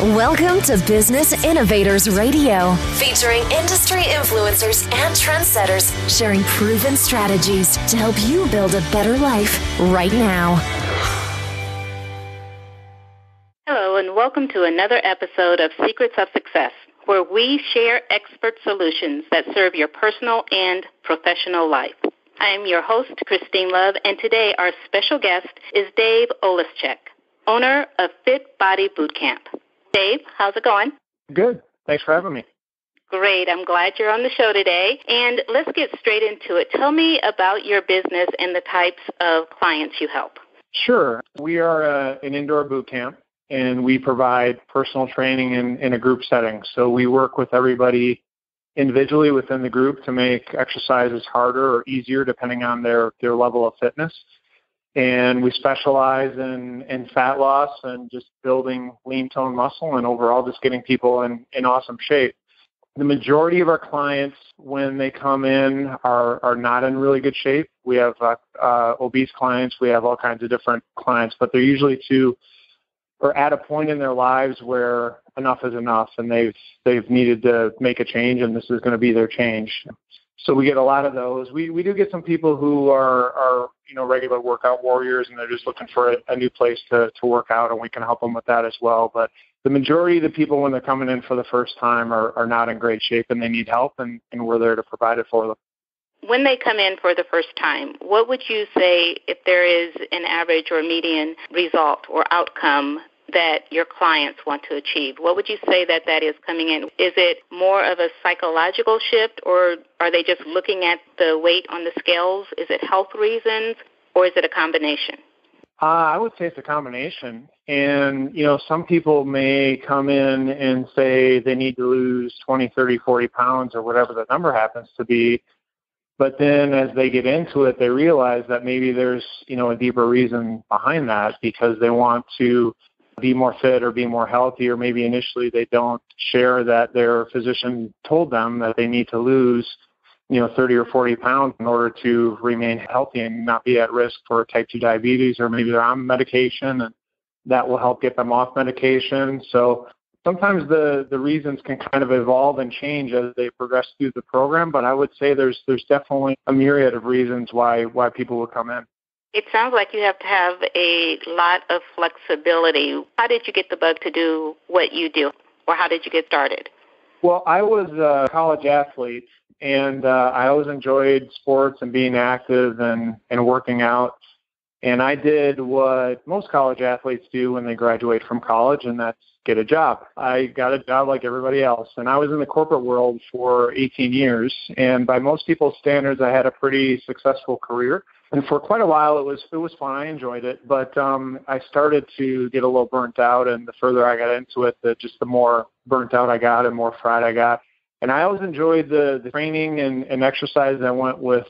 Welcome to Business Innovators Radio, featuring industry influencers and trendsetters sharing proven strategies to help you build a better life right now. Hello, and welcome to another episode of Secrets of Success, where we share expert solutions that serve your personal and professional life. I am your host, Christine Love, and today our special guest is Dave Olesczuk, owner of Fit Body Bootcamp. Dave, how's it going? Good. Thanks for having me. Great. I'm glad you're on the show today. And let's get straight into it. Tell me about your business and the types of clients you help. Sure. We are an indoor boot camp, and we provide personal training in a group setting. So we work with everybody individually within the group to make exercises harder or easier depending on their level of fitness. And we specialize in fat loss and just building lean tone muscle and overall just getting people in awesome shape. The majority of our clients, when they come in, are not in really good shape. We have obese clients. We have all kinds of different clients, but they're usually or at a point in their lives where enough is enough, and they've needed to make a change, and this is going to be their change. So we get a lot of those. We do get some people who are regular workout warriors, and they're just looking for a new place to work out, and we can help them with that as well. But the majority of the people, when they're coming in for the first time, are not in great shape, and they need help, and we're there to provide it for them. When they come in for the first time, what would you say if there is an average or median result or outcome that your clients want to achieve? What would you say that is coming in? Is it more of a psychological shift, or are they just looking at the weight on the scales? Is it health reasons, or is it a combination? I would say it's a combination. And, some people may come in and say they need to lose 20, 30, 40 pounds or whatever the number happens to be. But then as they get into it, they realize that maybe there's, a deeper reason behind that, because they want to be more fit or be more healthy, or maybe initially they don't share that their physician told them that they need to lose 30 or 40 pounds in order to remain healthy and not be at risk for type 2 diabetes, or maybe they're on medication and that will help get them off medication. So sometimes the reasons can kind of evolve and change as they progress through the program, but I would say there's definitely a myriad of reasons why people will come in. It sounds like you have to have a lot of flexibility. How did you get the bug to do what you do, or how did you get started? Well, I was a college athlete, and I always enjoyed sports and being active and working out. And I did what most college athletes do when they graduate from college, and that's get a job. I got a job like everybody else, and I was in the corporate world for 18 years. And by most people's standards, I had a pretty successful career. And for quite a while, it was fun. I enjoyed it, but I started to get a little burnt out. And the further I got into it, the more burnt out I got and more fried I got. And I always enjoyed the training and exercise that went with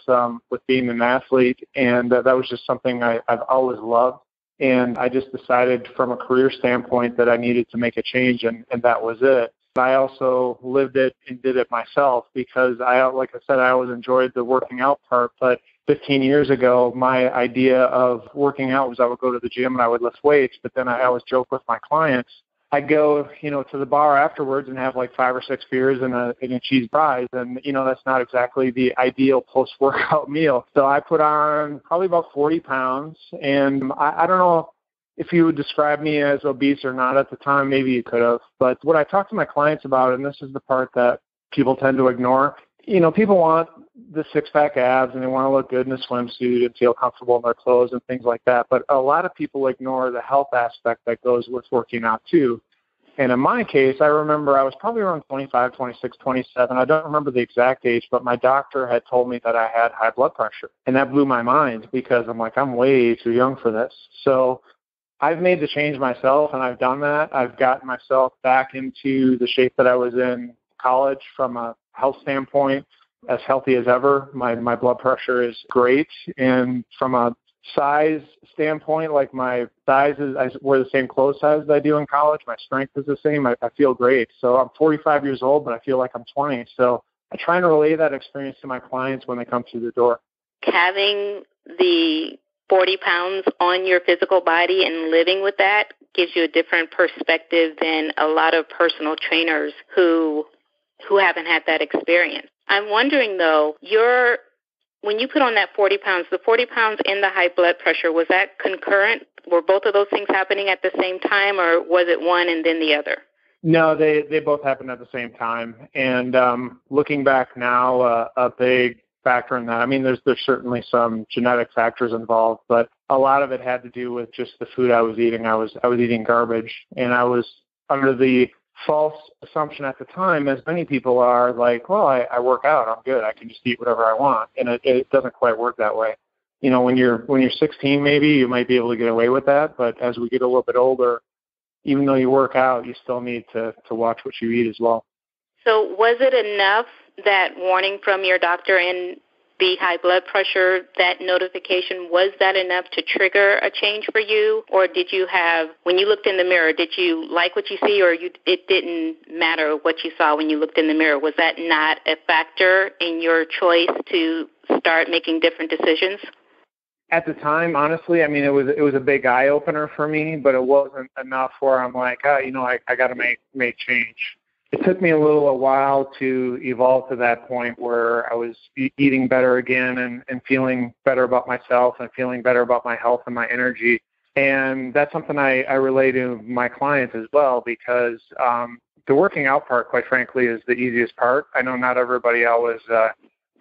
being an athlete, and that was just something I've always loved. And I just decided from a career standpoint that I needed to make a change, and that was it. I also lived it and did it myself because like I said, I always enjoyed the working out part, but 15 years ago, my idea of working out was I would go to the gym and I would lift weights, but then I always joke with my clients. I'd go, to the bar afterwards and have like 5 or 6 beers and a cheese fries. And, that's not exactly the ideal post-workout meal. So I put on probably about 40 pounds. And I don't know if you would describe me as obese or not at the time. Maybe you could have. But what I talk to my clients about, and this is the part that people tend to ignore, people want the six-pack abs and they want to look good in a swimsuit and feel comfortable in their clothes and things like that. But a lot of people ignore the health aspect that goes with working out too. And in my case, I remember I was probably around 25, 26, 27. I don't remember the exact age, but my doctor had told me that I had high blood pressure. And that blew my mind because I'm like, I'm way too young for this. So I've made the change myself, and I've done that. I've gotten myself back into the shape that I was in college from a health standpoint, as healthy as ever. My blood pressure is great. And from a size standpoint, like my size is, I wear the same clothes size that I do in college. My strength is the same. I feel great. So I'm 45 years old, but I feel like I'm 20. So I try and relay that experience to my clients when they come through the door. Having the 40 pounds on your physical body and living with that gives you a different perspective than a lot of personal trainers who haven't had that experience. I'm wondering, though, when you put on that 40 pounds, the 40 pounds and the high blood pressure, was that concurrent? Were both of those things happening at the same time, or was it one and then the other? No, they both happened at the same time. And looking back now, a big factor in that, I mean, there's certainly some genetic factors involved, but a lot of it had to do with just the food I was eating. I was eating garbage, and I was under the false assumption at the time, as many people are, like, well, I work out, I'm good, I can just eat whatever I want, and it doesn't quite work that way. You know, when you're 16, maybe you might be able to get away with that, but as we get a little bit older, even though you work out, you still need to watch what you eat as well. So was it enough, that warning from your doctor and the high blood pressure, that notification, was that enough to trigger a change for you? Or did you have, when you looked in the mirror, did you like what you see, or it didn't matter what you saw when you looked in the mirror? Was that not a factor in your choice to start making different decisions? At the time, honestly, I mean, it was a big eye opener for me, but it wasn't enough where I'm like, I got to make change. It took me a while to evolve to that point where I was eating better again and feeling better about myself and feeling better about my health and my energy. And that's something I relay to my clients as well, because the working out part, quite frankly, is the easiest part. I know not everybody always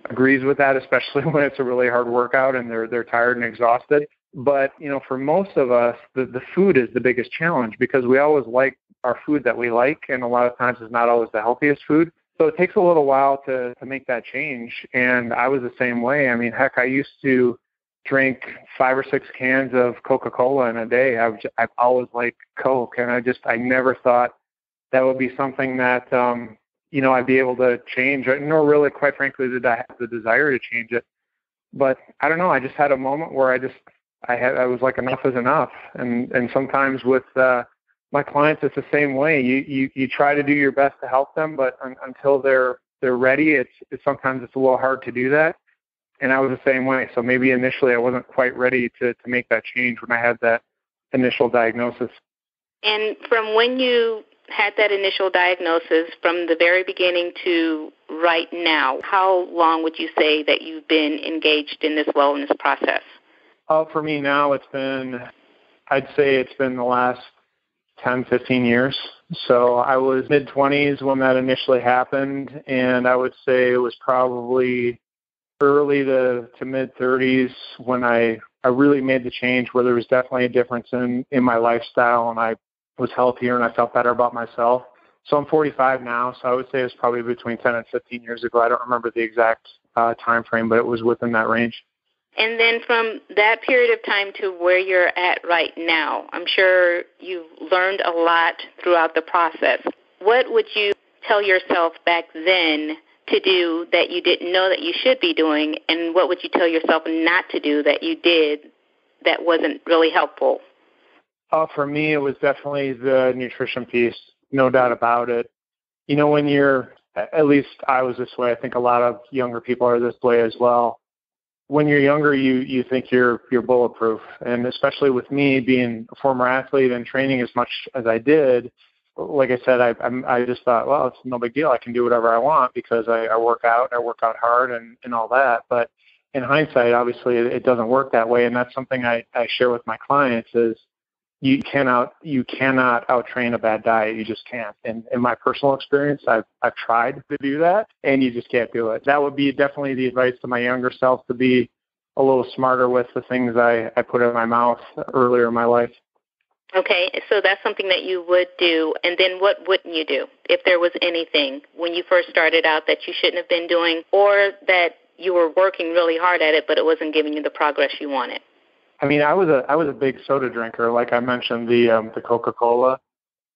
agrees with that, especially when it's a really hard workout and they're tired and exhausted. But, you know, for most of us, the food is the biggest challenge, because we always like our food that we like, and a lot of times it's not always the healthiest food. So it takes a little while to make that change. And I was the same way. I mean, heck, I used to drink 5 or 6 cans of Coca-Cola in a day. I've always liked Coke, and I never thought that would be something that, I'd be able to change, nor really, quite frankly, did I have the desire to change it. But I don't know, I just had a moment where I was like, enough is enough. And sometimes with my clients, it's the same way. You try to do your best to help them, but until they're ready, sometimes it's a little hard to do that. And I was the same way. So maybe initially I wasn't quite ready to make that change when I had that initial diagnosis. And from when you had that initial diagnosis, from the very beginning to right now, how long would you say that you've been engaged in this wellness process? For me now, I'd say it's been the last 10, 15 years. So I was mid-20s when that initially happened, and I would say it was probably early to mid-30s when I really made the change, where there was definitely a difference in my lifestyle, and I was healthier and I felt better about myself. So I'm 45 now, so I would say it's probably between 10 and 15 years ago. I don't remember the exact time frame, but it was within that range. And then from that period of time to where you're at right now, I'm sure you've learned a lot throughout the process. What would you tell yourself back then to do that you didn't know that you should be doing, and what would you tell yourself not to do that you did that wasn't really helpful? For me, it was definitely the nutrition piece, no doubt about it. You know, when at least I was this way, I think a lot of younger people are this way as well. When you're younger, you think you're bulletproof. And especially with me being a former athlete and training as much as I did, like I said, I just thought, well, it's no big deal. I can do whatever I want because I work out hard and all that. But in hindsight, obviously, it doesn't work that way. And that's something I share with my clients is you cannot out-train a bad diet. You just can't. And in my personal experience, I've tried to do that, and you just can't do it. That would be definitely the advice to my younger self, to be a little smarter with the things I put in my mouth earlier in my life. Okay, so that's something that you would do. And then what wouldn't you do if there was anything when you first started out that you shouldn't have been doing, or that you were working really hard at it but it wasn't giving you the progress you wanted? I mean, I was a big soda drinker, like I mentioned, the Coca-Cola.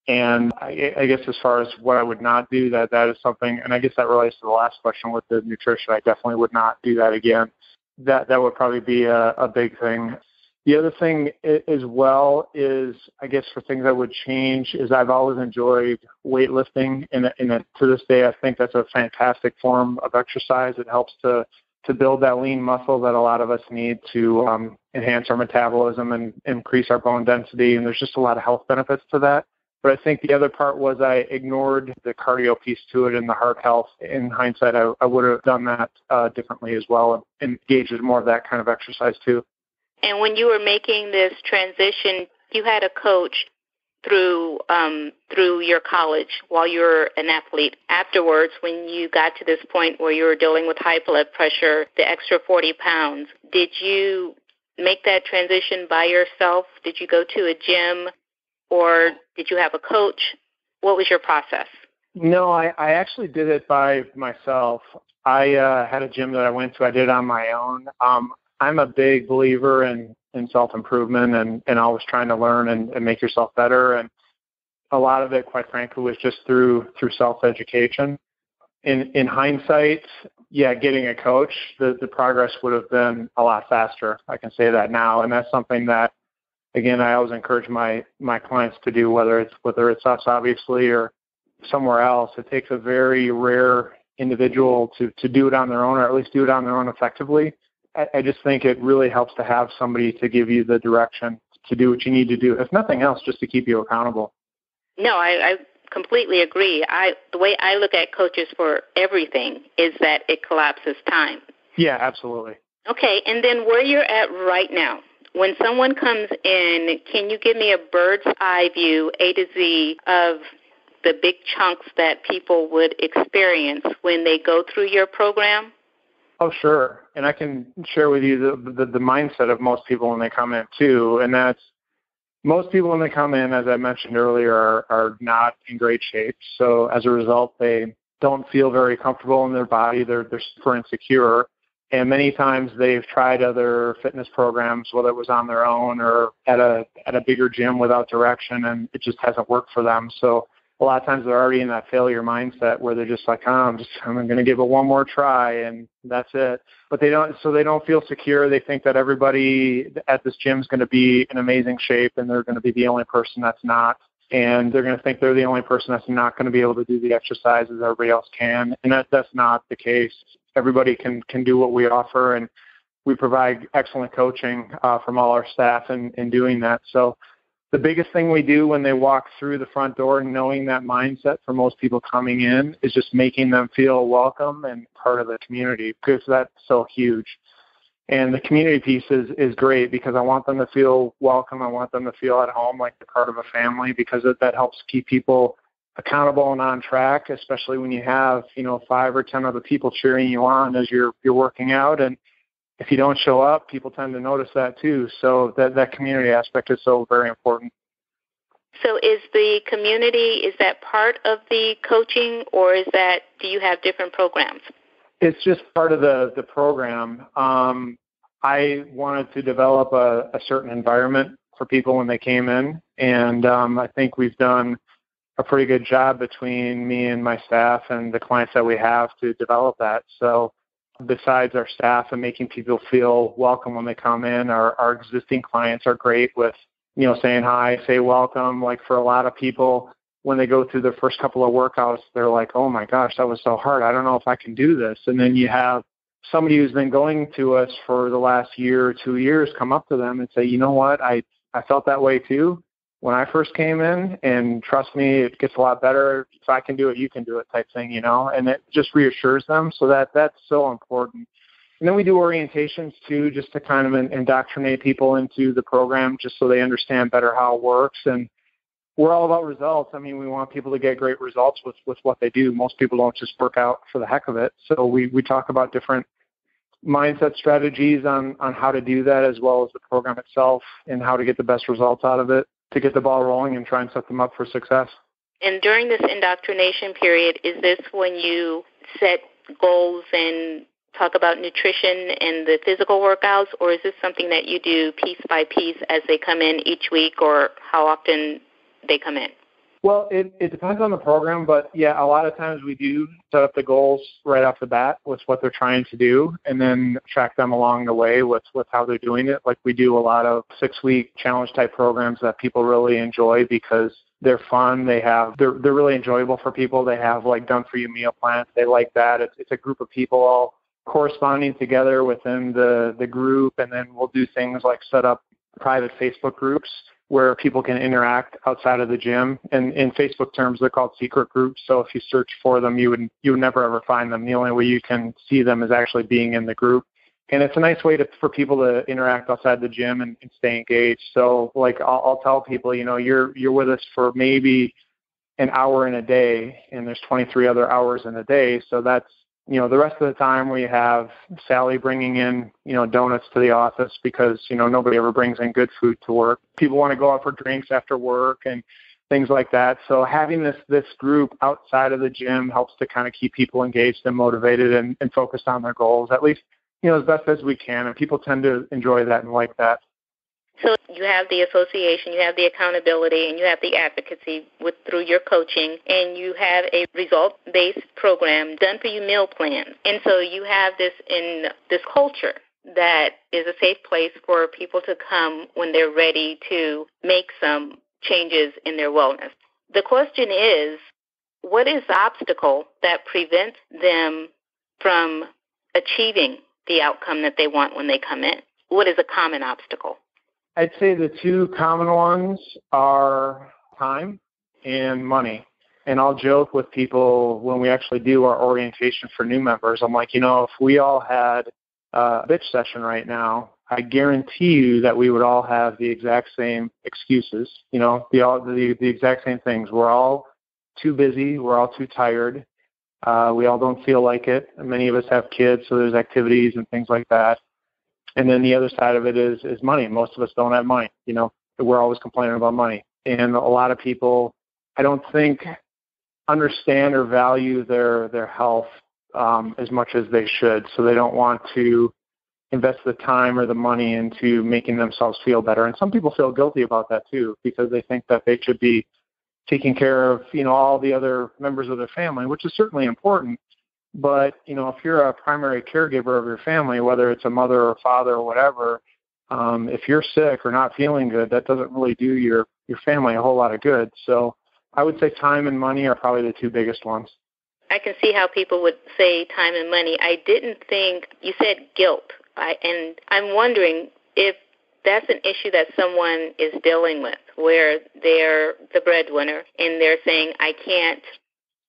And I guess as far as what I would not do, that is something, and I guess that relates to the last question with the nutrition. I definitely would not do that again. That would probably be a big thing. The other thing as well is, I guess, for things I would change is I've always enjoyed weightlifting, and to this day I think that's a fantastic form of exercise. It helps to to build that lean muscle that a lot of us need to enhance our metabolism and increase our bone density. And there's just a lot of health benefits to that. But I think the other part was I ignored the cardio piece to it and the heart health. In hindsight, I would have done that differently as well and engaged in more of that kind of exercise too. And when you were making this transition, you had a coach through your college while you were an athlete. Afterwards, when you got to this point where you were dealing with high blood pressure, the extra 40 pounds, did you make that transition by yourself? Did you go to a gym? Or did you have a coach? What was your process? No, I actually did it by myself. I had a gym that I went to. I did it on my own. I'm a big believer in self-improvement and always trying to learn and make yourself better. And a lot of it, quite frankly, was just through self-education. In hindsight, yeah, getting a coach, the progress would have been a lot faster. I can say that now. And that's something that, again, I always encourage my clients to do, whether it's us, obviously, or somewhere else. It takes a very rare individual to do it on their own, or at least do it on their own effectively. I just think it really helps to have somebody to give you the direction to do what you need to do, if nothing else, just to keep you accountable. No, I completely agree. The way I look at coaches for everything is that it collapses time. Yeah, absolutely. Okay, and then where you're at right now. When someone comes in, can you give me a bird's eye view, A to Z, of the big chunks that people would experience when they go through your program? Oh, sure. And I can share with you the mindset of most people when they come in, too. And that's most people when they come in, as I mentioned earlier, are not in great shape. So as a result, they don't feel very comfortable in their body. They're super insecure. And many times they've tried other fitness programs, whether it was on their own or at a bigger gym without direction, and it just hasn't worked for them. So a lot of times they're already in that failure mindset where they're just like, I'm going to give it one more try, and that's it. But they don't feel secure. They think that everybody at this gym is going to be in amazing shape, and they're going to be the only person that's not. And they're going to think they're the only person that's not going to be able to do the exercises everybody else can. And that's not the case. Everybody can do what we offer, and we provide excellent coaching from all our staff in doing that. So the biggest thing we do when they walk through the front door, knowing that mindset for most people coming in, is just making them feel welcome and part of the community, because that's so huge. And the community piece is great because I want them to feel welcome. I want them to feel at home, like they're part of a family, because that helps keep people accountable and on track, especially when you have, 5 or 10 other people cheering you on as you're working out. And if you don't show up, people tend to notice that too. So that community aspect is so very important. So is the community, is that part of the coaching, or do you have different programs? It's just part of the program. I wanted to develop a certain environment for people when they came in, and I think we've done a pretty good job between me and my staff and the clients that we have to develop that. So besides our staff and making people feel welcome when they come in, our existing clients are great with, saying hi, say welcome. Like for a lot of people, when they go through the first couple of workouts, they're like, oh my gosh, that was so hard. I don't know if I can do this. And then you have somebody who's been going to us for the last year or 2 years come up to them and say, you know what, I felt that way too when I first came in, and trust me, it gets a lot better. If I can do it, you can do it type thing, and it just reassures them. So that's so important. And then we do orientations too, just to kind of indoctrinate people into the program, just so they understand better how it works. And we're all about results. I mean, we want people to get great results with what they do. Most people don't just work out for the heck of it. So we talk about different mindset strategies on how to do that, as well as the program itself and how to get the best results out of it, to get the ball rolling and try and set them up for success. And during this indoctrination period, is this when you set goals and talk about nutrition and the physical workouts, or is this something that you do piece by piece as they come in each week, or how often they come in? Well, it depends on the program, but yeah, a lot of times we do set up the goals right off the bat with what they're trying to do, and then track them along the way with how they're doing it. Like we do a lot of 6-week challenge type programs that people really enjoy because they're fun. They're really enjoyable for people. They have like done for you meal plans. They like that. It's a group of people all corresponding together within the group, and then we'll do things like set up private Facebook groups where people can interact outside of the gym. And in Facebook terms, they're called secret groups. So if you search for them, you would never ever find them. The only way you can see them is actually being in the group. And it's a nice way for people to interact outside the gym and stay engaged. So like I'll tell people, you're with us for maybe an hour in a day, and there's 23 other hours in a day. So that's, the rest of the time we have Sally bringing in, donuts to the office because, nobody ever brings in good food to work. People want to go out for drinks after work and things like that. So having this group outside of the gym helps to kind of keep people engaged and motivated and focused on their goals, at least, as best as we can. And people tend to enjoy that and like that. So you have the association, you have the accountability, and you have the advocacy through your coaching, and you have a result-based program, done-for-you meal plan. And so you have this in this culture that is a safe place for people to come when they're ready to make some changes in their wellness. The question is, what is the obstacle that prevents them from achieving the outcome that they want when they come in? What is a common obstacle? I'd say the two common ones are time and money. And I'll joke with people when we actually do our orientation for new members. I'm like, if we all had a bitch session right now, I guarantee you that we would all have the exact same excuses, the exact same things. We're all too busy. We're all too tired. We all don't feel like it. Many of us have kids, so there's activities and things like that. And then the other side of it is money. Most of us don't have money. We're always complaining about money. And a lot of people, I don't think, understand or value their health as much as they should. So they don't want to invest the time or the money into making themselves feel better. And some people feel guilty about that too, because they think that they should be taking care of, all the other members of their family, which is certainly important. But, if you're a primary caregiver of your family, whether it's a mother or father or whatever, if you're sick or not feeling good, that doesn't really do your family a whole lot of good. So I would say time and money are probably the two biggest ones. I can see how people would say time and money. I didn't think, you said guilt, and I'm wondering if that's an issue that someone is dealing with, where they're the breadwinner and they're saying, I can't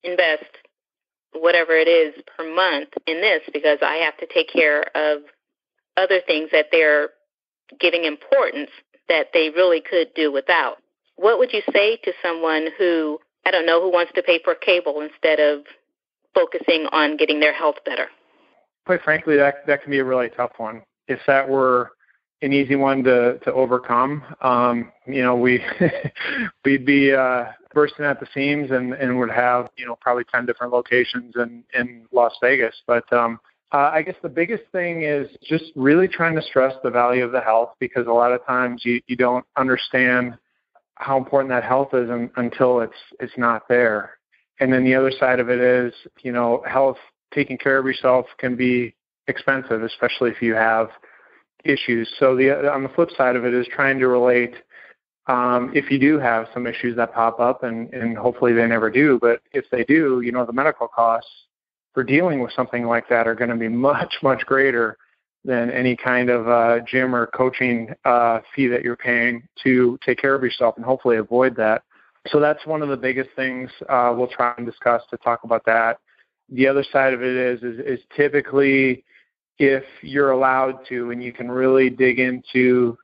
invest whatever it is per month in this because I have to take care of other things that they're giving importance that they really could do without. What would you say to someone who wants to pay for cable instead of focusing on getting their health better? Quite frankly, that can be a really tough one. If that were an easy one to overcome, we'd be bursting at the seams and would have, probably 10 different locations in Las Vegas. But I guess the biggest thing is just really trying to stress the value of the health, because a lot of times you don't understand how important that health is until it's not there. And then the other side of it is, health, taking care of yourself can be expensive, especially if you have issues. So on the flip side of it is trying to relate, if you do have some issues that pop up, and hopefully they never do, but if they do, the medical costs for dealing with something like that are going to be much, much greater than any kind of gym or coaching fee that you're paying to take care of yourself and hopefully avoid that. So that's one of the biggest things we'll try and discuss to talk about that. The other side of it is typically, if you're allowed to and you can really dig into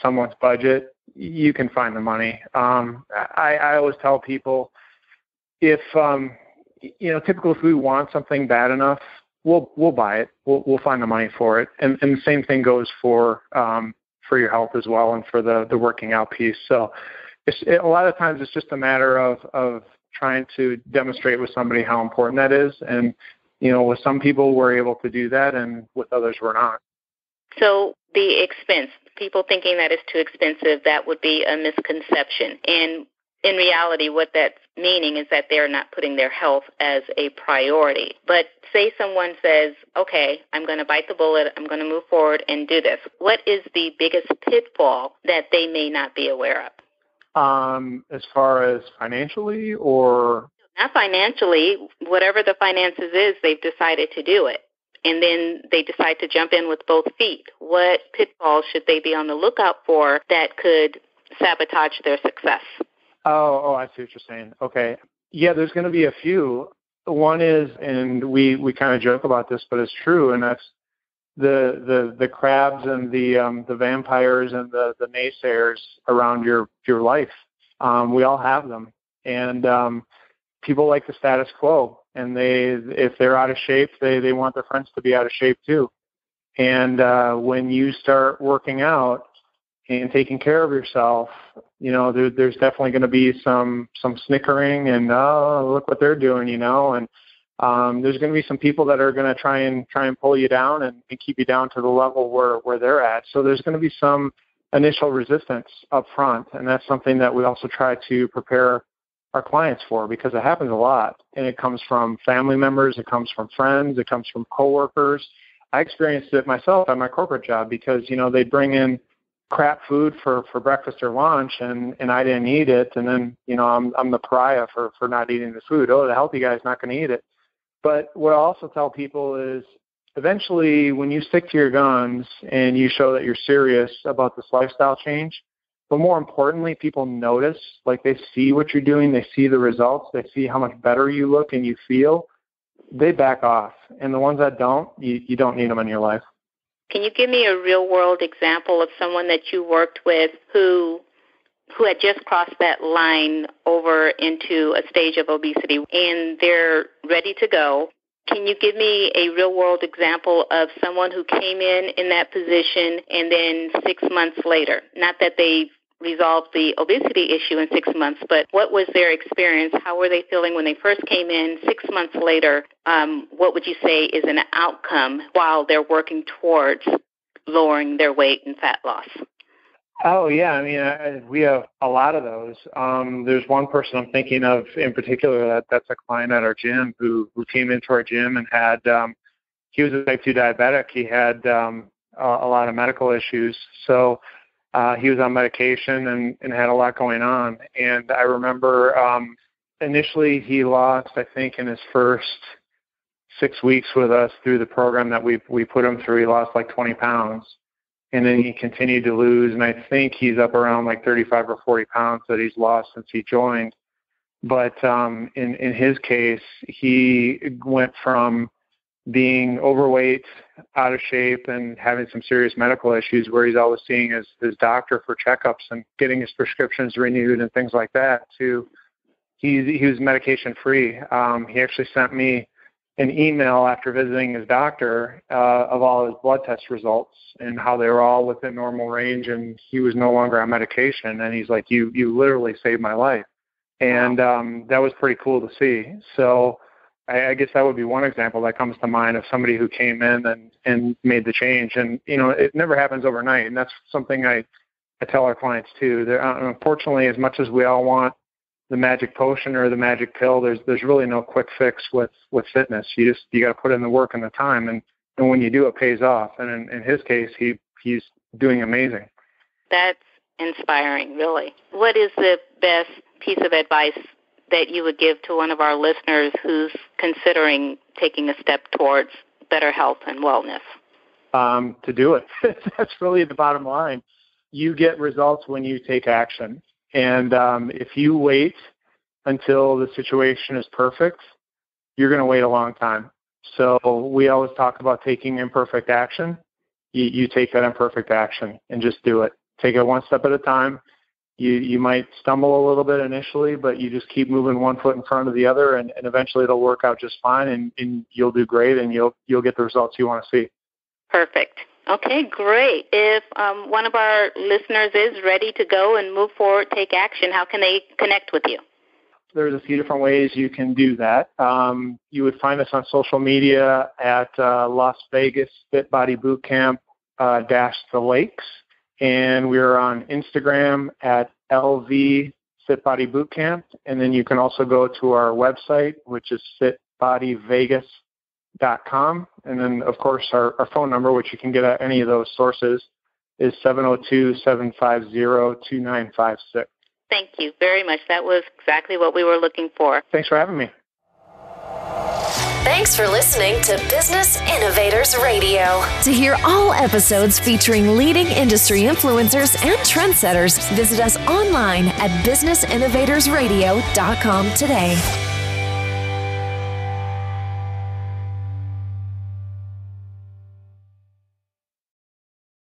someone's budget, you can find the money. I always tell people, if typically if we want something bad enough, we'll buy it. We'll find the money for it. And the same thing goes for your health as well, and for the working out piece. So a lot of times it's just a matter of trying to demonstrate with somebody how important that is. And with some people we're able to do that, and with others we're not. So the expense, people thinking that it's too expensive, that would be a misconception. And in reality, what that's meaning is that they're not putting their health as a priority. But say someone says, okay, I'm going to bite the bullet, I'm going to move forward and do this. What is the biggest pitfall that they may not be aware of? As far as financially, or? Not financially. Whatever the finances is, they've decided to do it. and then they decide to jump in with both feet. What pitfalls should they be on the lookout for that could sabotage their success? Oh, I see what you're saying. Okay. Yeah, there's going to be a few. One is, and we kind of joke about this, but it's true, and that's the crabs and the vampires and the naysayers around your life. We all have them, and people like the status quo, and if they're out of shape, they want their friends to be out of shape too. And when you start working out and taking care of yourself, there's definitely going to be some snickering and, oh, look what they're doing, and there's going to be some people that are going to try and pull you down and keep you down to the level where they're at. So there's going to be some initial resistance up front, and that's something that we also try to prepare our clients for, because it happens a lot, and it comes from family members, it comes from friends, it comes from coworkers. I experienced it myself at my corporate job because, they'd bring in crap food for breakfast or lunch, and I didn't eat it, and then, I'm the pariah for not eating the food. Oh, the healthy guy's not going to eat it. But what I also tell people is eventually when you stick to your guns and you show that you're serious about this lifestyle change, but more importantly, people notice, like they see what you're doing, they see the results, they see how much better you look and you feel, they back off. And the ones that don't, you don't need them in your life. Can you give me a real-world example of someone that you worked with who had just crossed that line over into a stage of obesity and they're ready to go? Can you give me a real-world example of someone who came in that position and then 6 months later, not that they resolved the obesity issue in 6 months, but what was their experience? How were they feeling when they first came in? 6 months later, what would you say is an outcome while they're working towards lowering their weight and fat loss? Oh, yeah. I mean, we have a lot of those. There's one person I'm thinking of in particular that's a client at our gym who came into our gym and had, he was a type 2 diabetic. He had a lot of medical issues. So he was on medication and had a lot going on. And I remember initially he lost, I think, in his first 6 weeks with us through the program that we put him through, he lost like 20 pounds. And then he continued to lose, and I think he's up around like 35 or 40 pounds that he's lost since he joined. But in his case, he went from being overweight, out of shape, and having some serious medical issues where he's always seeing his doctor for checkups and getting his prescriptions renewed and things like that, to he was medication-free. He actually sent me an email after visiting his doctor of all his blood test results and how they were all within normal range, and he was no longer on medication. And he's like, you literally saved my life. And that was pretty cool to see. So I guess that would be one example that comes to mind of somebody who came in and made the change. And, it never happens overnight. And that's something I tell our clients too. Unfortunately, as much as we all want the magic potion or the magic pill, there's really no quick fix with fitness. You got to put in the work and the time, and when you do, it pays off. And in his case, he's doing amazing. That's inspiring, really. What is the best piece of advice that you would give to one of our listeners who's considering taking a step towards better health and wellness? To do it. That's really the bottom line. You get results when you take action. And if you wait until the situation is perfect, you're going to wait a long time. So we always talk about taking imperfect action. You take that imperfect action and just do it. Take it one step at a time. You might stumble a little bit initially, but you just keep moving one foot in front of the other, and eventually it'll work out just fine, and you'll do great, and you'll get the results you want to see. Perfect. Okay, great. If one of our listeners is ready to go and move forward, take action, how can they connect with you? There's a few different ways you can do that. You would find us on social media at Las Vegas Fit Body Bootcamp -the Lakes, and we're on Instagram at LV Fit Body Bootcamp, and then you can also go to our website, which is fitbodyvegas.com. And then, of course, our phone number, which you can get at any of those sources, is 702-750-2956. Thank you very much. That was exactly what we were looking for. Thanks for having me. Thanks for listening to Business Innovators Radio. To hear all episodes featuring leading industry influencers and trendsetters, visit us online at businessinnovatorsradio.com today.